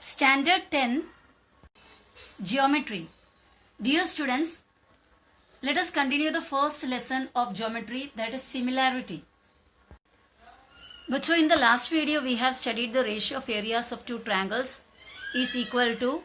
Standard 10 Geometry. Dear students, let us continue the first lesson of geometry, that is similarity. But so in the last video we have studied the ratio of areas of two triangles is equal to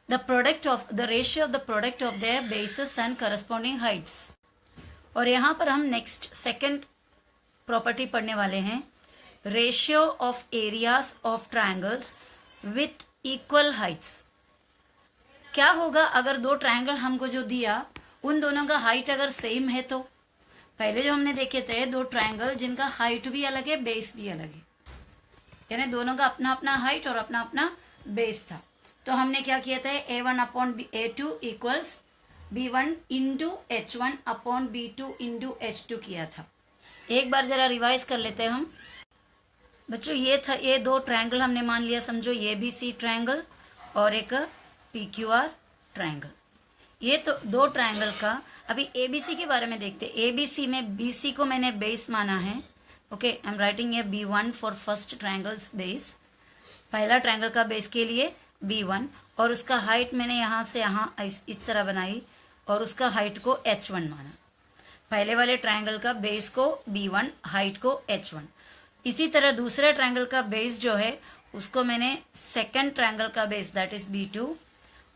the ratio of the product of their bases and corresponding heights. और यहाँ पर हम next second property पढ़ने वाले हैं, ratio of areas of triangles with equal Heights. क्या होगा अगर दो ट्रायंगल हमको जो दिया उन दोनों का हाइट अगर सेम है? तो पहले जो हमने देखे थे दो ट्रायंगल जिनका हाइट भी अलग है, बेस भी अलग है, यानी दोनों का अपना अपना हाइट और अपना अपना बेस था. तो हमने क्या किया था, a1 upon a2 equals b1 into h1 upon b2 into h2 किया था. एक बार जरा रिवाइज कर लेते हैं हम बच्चों. ये दो ट्रायंगल हमने मान लिया, समझो ये ABC ट्रायंगल और एक PQR ट्रायंगल. ये तो दो ट्रायंगल का. अभी ABC के बारे में देखते हैं. ABC में BC को मैंने बेस माना है. ओके, आई एम राइटिंग ये B1 for first triangles base. पहला ट्रायंगल का बेस के लिए B1 और उसका हाइट मैंने यहां से यहां इस तरह बनाई और उसका हाइट को H1 माना. पहले वाले ट्रायंगल का बेस को B1, हाइट को H1. इसी तरह दूसरे ट्रायंगल का बेस जो है उसको मैंने सेकंड ट्रायंगल का बेस दैट इज B2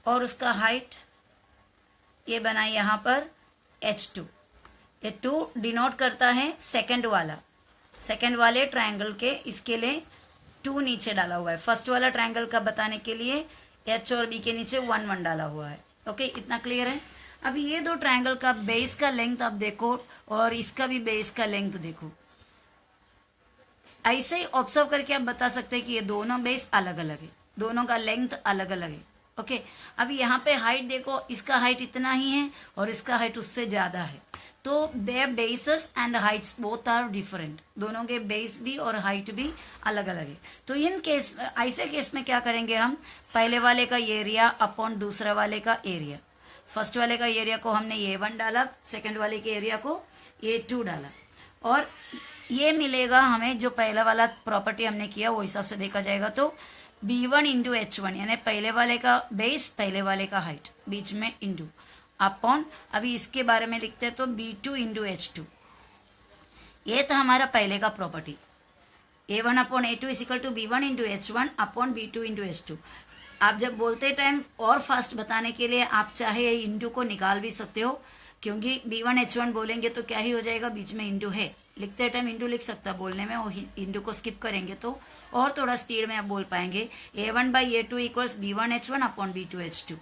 और उसका हाइट ये बनाई यहां पर H2. ये 2 डिनोट करता है सेकंड वाले ट्रायंगल के, इसके लिए 2 नीचे डाला हुआ है. फर्स्ट वाला ट्रायंगल का बताने के लिए H और B के नीचे 1 1 डाला हुआ है. ओके, इतना क्लियर है. अभी ये दो ट्रायंगल का बेस का लेंथ आप देखो और इसका भी बेस का लेंथ देखो. ऐसे ही ऑब्जर्व करके आप बता सकते हैं कि ये दोनों बेस अलग अलग है, दोनों का लेंथ अलग अलग है. ओके, अभी यहाँ पे हाइट देखो, इसका हाइट इतना ही है और इसका हाइट उससे ज्यादा है. तो their bases and heights both are different. दोनों के बेस भी और हाइट भी अलग अलग है. तो इन केस ऐसे केस में क्या करेंगे हम, पहले वाले का एरिया अपॉन दूसरे वाले का एरिया. फर्स्ट वाले का एरिया को हमने A1 डाला, सेकंड वाले के एरिया को A2 डाला और ये मिलेगा हमें. जो पहला वाला प्रॉपर्टी हमने किया वो हिसाब से देखा जाएगा तो B1 इंटू H1 यानी पहले वाले का बेस पहले वाले का हाइट बीच में इंटू अपॉन, अभी इसके बारे में लिखते हैं तो B2 इंटू H2. ये था हमारा पहले का property. A1 upon A2 is equal to B1 into H1 upon B2 into H2. आप जब बोलते टाइम और फास्ट बताने के लिए आप चाहे इंटू को निकाल भी सकते हो, क्योंकि B1 H1 बोलेंगे तो क्या ही हो जाएगा, बीच में इंटू है. लिखते टाइम इंटू लिख सकता, बोलने में वो इंटू को स्किप करेंगे तो और थोड़ा स्पीड में आप बोल पाएंगे. A1 by A2 equals B1 H1 upon B2 H2.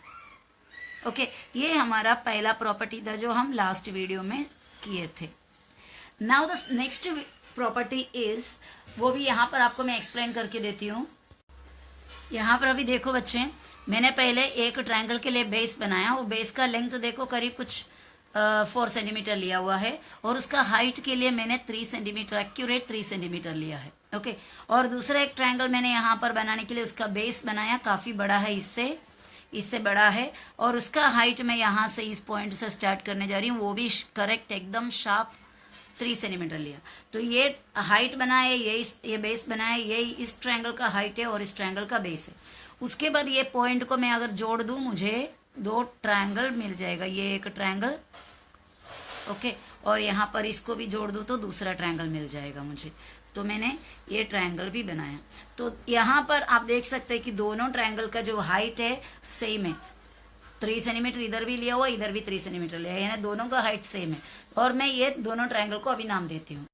Okay, ये हमारा पहला प्रॉपर्टी था जो हम लास्ट वीडियो में किए थे. Now the next property is, वो भी यहाँ पर आपको मैं एक्सप्लेन करके देती हूँ. यहाँ पर अभी देखो बच्चे, मैंने पहले एक ट्रायंगल के लिए बेस बनाया. वो बेस का लेंथ देखो करीब कुछ 4 सेंटीमीटर लिया हुआ है और उसका हाइट के लिए मैंने 3 सेंटीमीटर, एक्यूरेट 3 सेंटीमीटर लिया है. ओके, और दूसरा एक ट्रायंगल मैंने यहाँ पर बनाने के लिए उसका बेस बनाया, काफी बड़ा है, इससे बड़ा है और उसका हाइट मैं यहाँ से इस पॉइंट से स्टार्ट करने जा रही हूँ, वो भी करेक्ट एकदम शार्प 3 सेंटीमीटर लिया. तो ये हाइट बनाए, ये बेस बनाए, ये इस ट्रायंगल का हाइट है और इस ट्रायंगल का बेस है. उसके बाद ये पॉइंट को मैं अगर जोड़ दूं मुझे 2 ट्रायंगल मिल जाएगा. ये एक ट्रायंगल, ओके, और यहाँ पर इसको भी जोड़ दूं तो दूसरा ट्रायंगल मिल जाएगा मुझे. तो मैंने ये ट्रायंगल भी बनाया. तो यहाँ पर आप देख सकते हैं कि दोनों ट्रायंगल का जो हाइट है सेम है. 3 सेंटीमीटर इधर भी लिया हुआ, इधर भी 3 सेंटीमीटर लिया है, यानी दोनों का हाइट सेम है. और मैं ये दोनों ट्रायंगल को अभी नाम देती हूँ.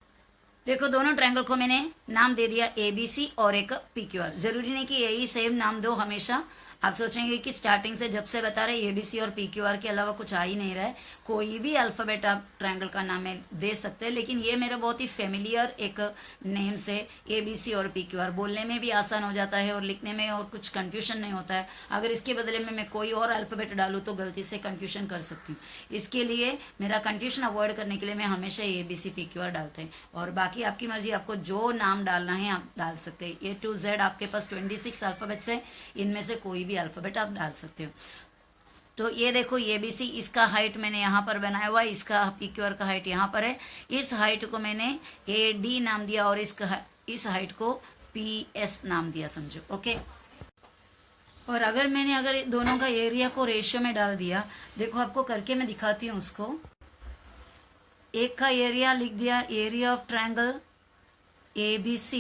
देखो, दोनों ट्रायंगल को मैंने नाम दे दिया ABC और एक PQR. जरूरी नहीं कि यही सेम नाम दो हमेशा. आप सोचेंगे कि स्टार्टिंग से जब से बता रहे ABC और PQR के अलावा कुछ आ ही नहीं रहा है. कोई भी अल्फाबेट आप ट्रायंगल का नाम दे सकते हैं, लेकिन ये मेरा बहुत ही फेमिलियर एक नेम से ABC और PQR. बोलने में भी आसान हो जाता है और लिखने में और कुछ कंफ्यूजन नहीं होता है. अगर इसके बदले में मैं कोई और अल्फाबेट डालूं तो गलती से कंफ्यूजन कर सकती हूँ. इसके मेरा कंफ्यूजन अवॉइड करने के लिए मैं हमेशा ABC PQR डालते हैं. और बाकी आपकी मर्जी, आपको जो नाम डालना है आप डाल सकते हैं. A to Z आपके पास 26 अल्फाबेट्स है, इनमें से कोई भी अल्फाबेट आप डाल सकते हो. तो ये देखो, ये ABC, इसका हाइट मैंने यहाँ पर बनाया हुआ है, इसका PQR का हाइट यहाँ पर है. इस हाइट को मैंने AD नाम दिया और इस हाइट को PS नाम दिया, समझो. ओके, और अगर दोनों का एरिया को रेशियो में डाल दिया, देखो आपको करके मैं दिखाती हूँ उसको। एक का एरिया लिख दिया, area of triangle ABC,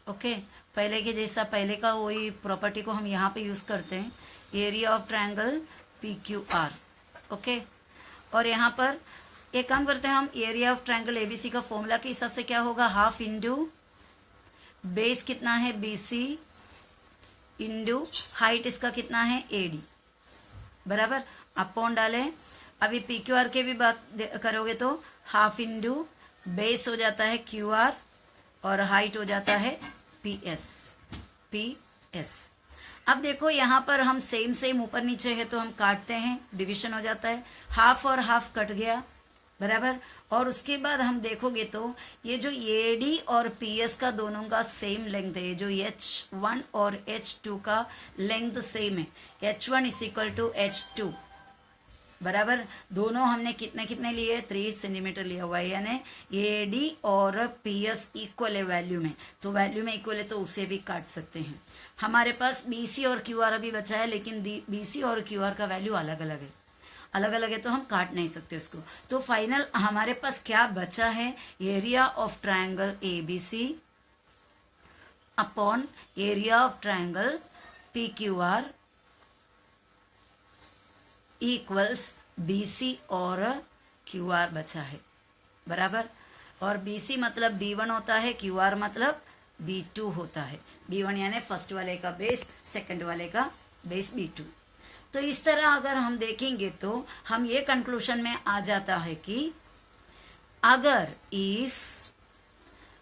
okay, पहले के जैसा, पहले का वही प्रॉपर्टी को हम यहाँ पे यूज करते हैं, area of triangle PQR, okay. और यहाँ पर एक काम करते हैं हम, एरिया ऑफ ट्रायंगल ABC का फॉर्मूला के हिसाब से क्या होगा, हाफ इंटू बेस कितना है BC इंटू हाइट इसका कितना है AD, बराबर, अपॉन डालें। अभी PQR के भी बात करोगे तो हाफ इंटू बेस हो जाता है QR और हाइट हो जाता है PS। अब देखो यहाँ पर हम सेम ऊपर नीचे है तो हम काटते हैं, डिवीजन हो जाता है, हाफ और हाफ कट गया, बराबर। और उसके बाद हम देखोगे तो ये जो AD और PS का दोनों का सेम लेंथ है, जो H1 और H2 का लेंथ सेम है, H1 is equal to H2, बराबर। दोनों हमने कितने कितने लिए, 3 सेंटीमीटर लिया हुआ है, यानी AD और PS इक्वल है वैल्यू में, तो वैल्यू में इक्वल है तो उसे भी काट सकते हैं। हमारे पास BC और QR अभी बचा है, लेकिन BC और QR का वैल्यू अलग अलग है, तो हम काट नहीं सकते उसको। तो फाइनल हमारे पास क्या बचा है, area of triangle ABC upon area of triangle PQR equals BC और QR बचा है, बराबर। और BC मतलब B1 होता है, QR मतलब B2 होता है। B1 यानी फर्स्ट वाले का बेस, सेकंड वाले का बेस B2। तो इस तरह अगर हम देखेंगे तो हम ये कंक्लूजन में आ जाता है कि अगर इफ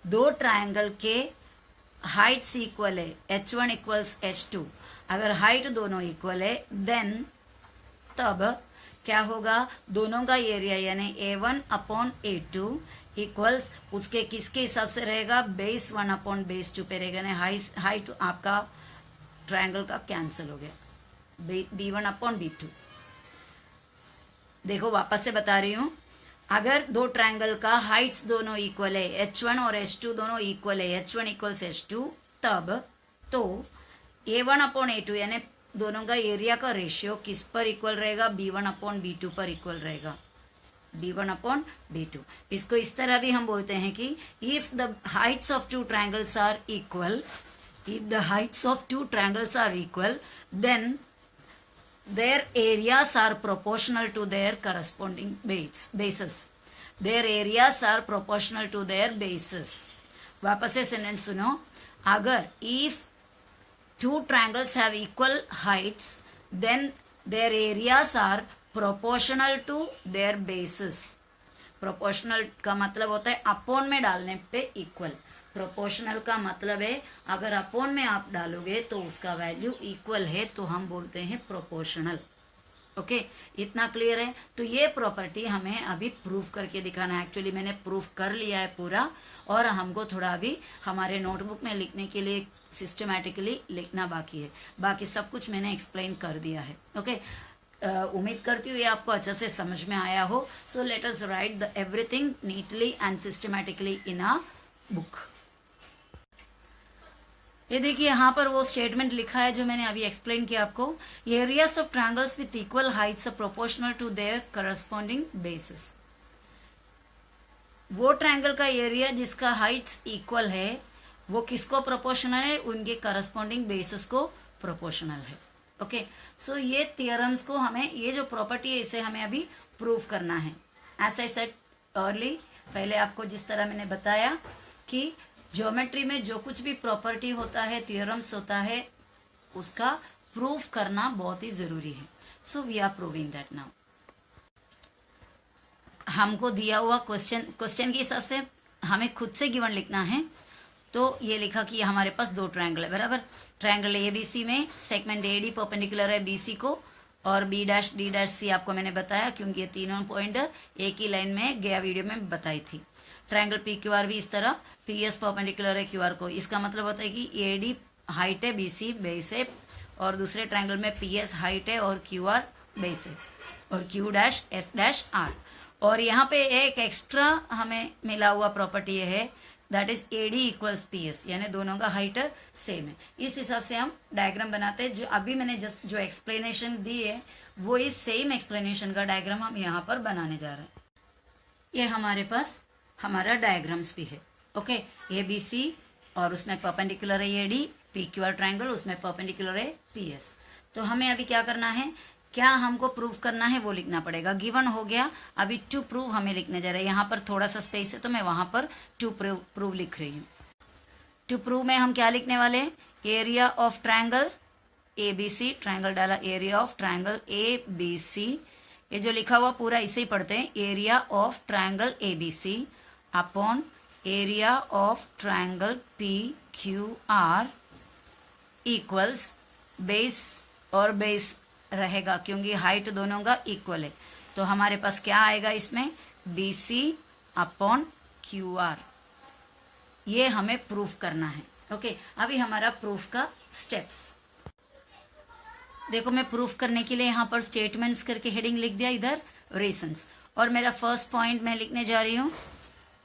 दो ट्रायंगल के हाइट्स इक्वल है, H1 इक्वल्स H2, अगर हाइट दोनों इक्वल है, देन तब क्या होगा, दोनों का एरिया यानी A1 अपॉन A2 इक्वल्स उसके किसके हिसाब से रहेगा, बेस 1 अपॉन बेस 2 पे रहेगा, यानी हाइट आपका ट्रायंगल का कैंसिल हो गया, B1 अपॉन B2। देखो वापस से बता रही हूं, अगर दो ट्रायंगल का हाइट्स दोनों इक्वल है, H1 और H2 दोनों इक्वल है, H1 इक्वल्स H2, तब तो A1 अपॉन A2 यानी दोनों का एरिया का रेशियो किस पर इक्वल रहेगा, B1 अपॉन B2 पर इक्वल रहेगा, B1 अपॉन B2। इसको इस तरह भी हम बोलते हैं कि if the heights of two triangles are equal, if the heights of two triangles are equal, then their areas are proportional to their corresponding bases. Their areas are proportional to their bases. वापस से sentence सुनो, अगर if two triangles have equal heights, then their areas are proportional to their bases. Proportional का मतलब होता है upon में डालने पे इक्वल, प्रोपोर्शनल का मतलब है अगर अपॉन में आप डालोगे तो उसका वैल्यू इक्वल है तो हम बोलते हैं प्रोपोर्शनल। ओके, इतना क्लियर है। तो ये प्रॉपर्टी हमें अभी प्रूफ करके दिखाना है। एक्चुअली मैंने प्रूफ कर लिया है पूरा, और हमको थोड़ा अभी हमारे नोटबुक में लिखने के लिए सिस्टमैटिकली लिखना बाकी है। बाकी सब कुछ मैंने एक्सप्लेन कर दिया है। ओके, उम्मीद करती हूँ ये आपको अच्छे से समझ में आया हो। So let us right the everything neatly and systematically in a book. ये देखिए यहाँ पर वो स्टेटमेंट लिखा है जो मैंने अभी एक्सप्लेन किया आपको। Areas of triangles with equal heights are proportional to their corresponding bases. वो ट्रायंगल का एरिया जिसका हाइट्स इक्वल है वो किसको प्रोपोर्शनल है, उनके करस्पॉन्डिंग बेसिस को प्रोपोर्शनल है। ओके, सो ये थियरम्स को हमें, ये जो प्रॉपर्टी है इसे हमें अभी प्रूव करना है। एज आई सेड अर्ली, पहले आपको जिस तरह मैंने बताया कि ज्योमेट्री में जो कुछ भी प्रॉपर्टी होता है, थियरम्स होता है, उसका प्रूफ करना बहुत ही जरूरी है। So we are proving that now. हमको दिया हुआ क्वेश्चन के हिसाब से हमें खुद से गिवन लिखना है। तो ये लिखा कि हमारे पास दो ट्रायंगल है, बराबर। ट्रायंगल ABC में सेगमेंट AD परपेंडिकुलर है BC को, और B' D' C आपको मैंने बताया क्योंकि ये तीनों पॉइंट एक ही लाइन में गया वीडियो में बताई थी। ट्रायंगल PQR भी इस तरह, PS परपेंडिकुलर है QR को। इसका मतलब होता है कि AD हाइट है, BC बेस है, और दूसरे ट्रायंगल में PS हाइट है और QR बेस है, और Q' S' R। और यहाँ पे एक एक्स्ट्रा हमें मिला हुआ प्रॉपर्टी है, that is AD equals PS, यानी दोनों का हाइट सेम है। इस हिसाब से हम डायग्राम बनाते हैं। जो अभी मैंने जस्ट जो एक्सप्लेनेशन दी है वो इस सेम एक्सप्लेनेशन का डायग्राम हम यहाँ पर बनाने जा रहे हैं। ये हमारे पास हमारा डायग्राम्स भी है। ओके, ABC और उसमें परपेंडिकुलर है AD, PQR ट्रायंगल, उसमें परपेंडिकुलर है PS। तो हमें अभी क्या करना है, क्या हमको प्रूव करना है वो लिखना पड़ेगा। गिवन हो गया, अभी टू प्रूव हमें लिखने जा रहे हैं। यहाँ पर थोड़ा सा स्पेस है तो मैं वहां पर टू प्रूव लिख रही हूँ। टू प्रूव में हम क्या लिखने वाले हैं, area of triangle ABC, triangle डाला, एरिया ऑफ ट्रायंगल ABC, ये जो लिखा हुआ पूरा इसे ही पढ़ते हैं, area of triangle ABC upon area of triangle PQR equals base और बेस रहेगा क्योंकि हाइट दोनों का इक्वल है। तो हमारे पास क्या आएगा इसमें, BC अपॉन QR। ये हमें प्रूफ करना है। ओके, अभी हमारा प्रूफ का स्टेप्स देखो। मैं प्रूफ करने के लिए यहाँ पर स्टेटमेंट्स करके हेडिंग लिख दिया, इधर रीजंस। और मेरा फर्स्ट पॉइंट मैं लिखने जा रही हूँ,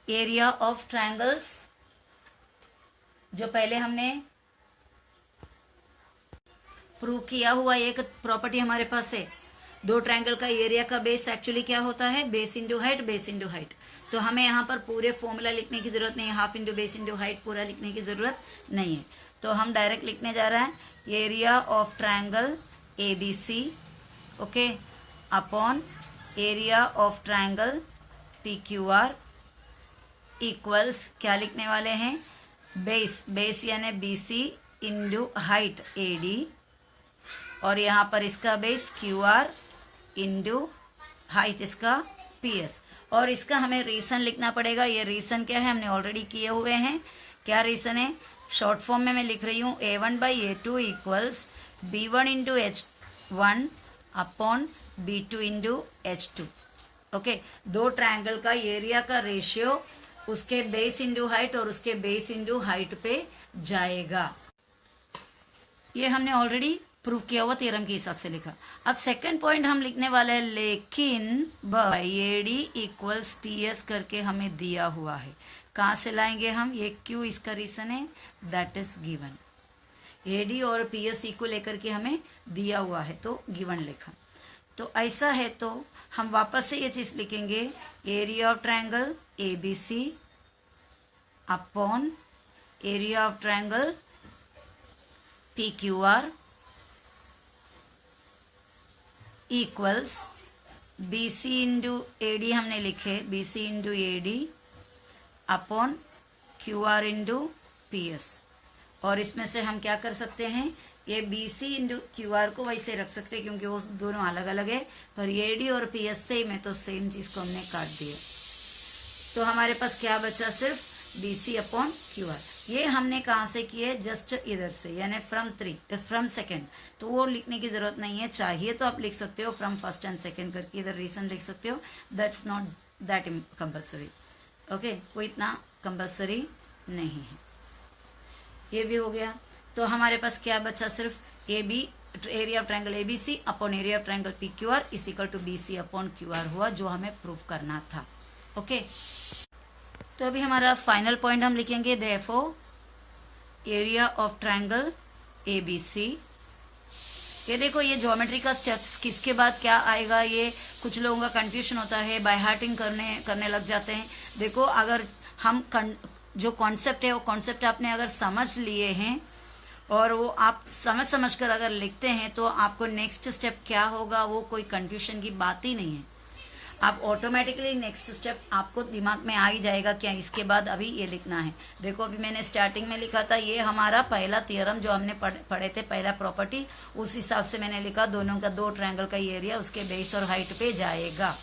एरिया ऑफ ट्रायंगल्स। जो पहले हमने प्रूव किया हुआ एक प्रॉपर्टी हमारे पास है, दो ट्रायंगल का एरिया का बेस एक्चुअली क्या होता है, base into height, base into height. तो हमें यहाँ पर पूरे फॉर्मूला लिखने की जरूरत नहीं है, half into base into height पूरा लिखने की जरूरत नहीं है। तो हम डायरेक्ट लिखने जा रहे हैं area of triangle ABC, okay, upon area of triangle PQR equals, क्या लिखने वाले हैं, बेस यानी BC इंटू हाइट AD, और यहाँ पर इसका बेस QR इंटू हाइट इसका PS। और इसका हमें रीजन लिखना पड़ेगा। ये रीजन क्या है, हमने ऑलरेडी किए हुए हैं। क्या रीजन है, शॉर्ट फॉर्म में मैं लिख रही हूँ A1/A2 equals B1 into H1 upon B2 into H2। Okay, दो ट्रायंगल का एरिया का रेशियो उसके बेस इंटू हाइट और उसके बेस इंटू हाइट पे जाएगा। ये हमने ऑलरेडी प्रूव किया हुआ थ्योरम के हिसाब से लिखा। अब सेकंड पॉइंट हम लिखने वाले हैं, लेकिन AD इक्वल्स PS करके हमें दिया हुआ है। कहाँ से लाएंगे हम, ये क्यों, इसका रीजन है दैट इज गिवन। AD और PS इक्वल लेकर के हमें दिया हुआ है तो गिवन लिखा। तो ऐसा है तो हम वापस से ये चीज लिखेंगे, area of triangle ABC upon area of triangle PQR equals BC into AD हमने लिखे, BC into AD upon QR into PS। और इसमें से हम क्या कर सकते हैं, ये BC इंटू QR को वैसे रख सकते हैं क्योंकि वो दोनों अलग अलग है, पर AD और PS से में तो सेम चीज को हमने काट दिया। तो हमारे पास क्या बचा, सिर्फ BC अपॉन QR। ये हमने कहाँ से किए, जस्ट इधर से, यानी फ्रॉम सेकंड। तो वो लिखने की जरूरत नहीं है, चाहिए तो आप लिख सकते हो फ्रॉम फर्स्ट एंड सेकंड करके इधर रीजन लिख सकते हो, that's not that compulsory. Okay, कोई इतना कंपल्सरी नहीं है। ये भी हो गया। तो हमारे पास क्या बचा, सिर्फ area of triangle ABC upon area of triangle PQR is equal to BC upon QR हुआ, जो हमें प्रूफ करना था। ओके, तो अभी हमारा फाइनल पॉइंट हम लिखेंगे, therefore area of triangle ABC। ये देखो, ये ज्योमेट्री का स्टेप्स किसके बाद क्या आएगा, ये कुछ लोगों का कंफ्यूजन होता है, बाय हार्टिंग करने लग जाते हैं। देखो, अगर हम जो कॉन्सेप्ट है वो कॉन्सेप्ट आपने अगर समझ लिए हैं और वो आप समझ कर अगर लिखते हैं तो आपको नेक्स्ट स्टेप क्या होगा वो कोई कंफ्यूजन की बात ही नहीं है। आप ऑटोमेटिकली नेक्स्ट स्टेप आपको दिमाग में आ ही जाएगा, क्या इसके बाद अभी ये लिखना है। देखो, अभी मैंने स्टार्टिंग में लिखा था, ये हमारा पहला थ्योरम जो हमने पढ़े थे, पहला प्रॉपर्टी, उस हिसाब से मैंने लिखा दोनों का, दो ट्रायंगल का एरिया उसके बेस और हाइट पे जाएगा।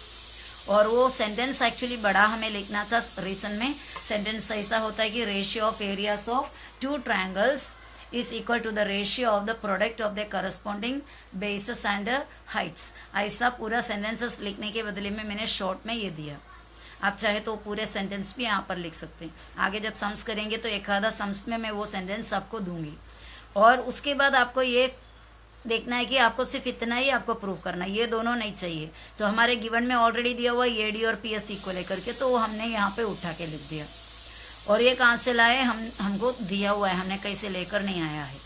और वो सेंटेंस एक्चुअली बड़ा हमें लिखना था। रीजन में सेंटेंस ऐसा होता है कि ratio of areas of two triangles is equal to the ratio of the product of their corresponding bases and heights। ऐसा पूरा सेंटेंसेस लिखने के बदले में मैंने शॉर्ट में ये दिया। आप चाहे तो पूरे सेंटेंस भी यहाँ पर लिख सकते हैं। आगे जब सम्स करेंगे तो एक आधा सम्स में मैं वो सेंटेंस आपको दूंगी। और उसके बाद आपको ये देखना है कि आपको सिर्फ इतना ही आपको प्रूव करना है, ये दोनों नहीं चाहिए। तो हमारे गिवन में ऑलरेडी दिया हुआ AD और PS इक्वल है करके, तो वो हमने यहाँ पे उठा के लिख दिया। और ये कहाँ से लाए, हमको दिया हुआ है, हमने कहीं से लेकर नहीं आया है,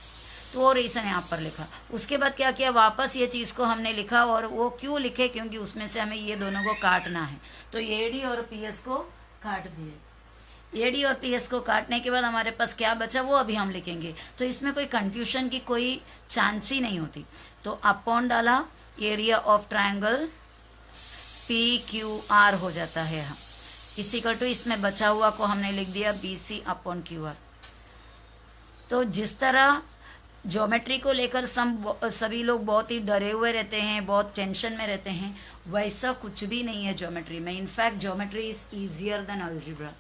तो वो रीजन यहाँ पर लिखा। उसके बाद क्या किया, वापस ये चीज को हमने लिखा, और वो क्यों लिखे, क्योंकि उसमें से हमें ये दोनों को काटना है, तो एडी और पीएस को काट दिए। एडी और पीएस को काटने के बाद हमारे पास क्या बचा वो अभी हम लिखेंगे, तो इसमें कोई कंफ्यूजन की कोई चांस ही नहीं होती। तो अपॉन डाला, एरिया ऑफ ट्रायंगल PQR हो जाता है, हम इसीकल टू इसमें बचा हुआ को हमने लिख दिया BC अपॉन QR। तो जिस तरह ज्योमेट्री को लेकर सभी लोग बहुत ही डरे हुए रहते हैं, बहुत टेंशन में रहते हैं, वैसा कुछ भी नहीं है ज्योमेट्री में। In fact geometry is easier than algebra,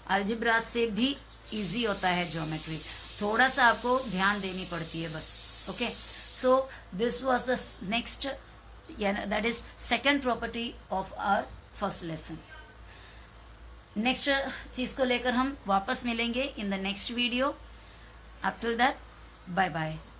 algebra से भी इजी होता है ज्योमेट्री, थोड़ा सा आपको ध्यान देनी पड़ती है बस। Okay, so this was the next, that is second property of our first lesson. Next चीज को लेकर हम वापस मिलेंगे in the next video. Up till that, bye bye.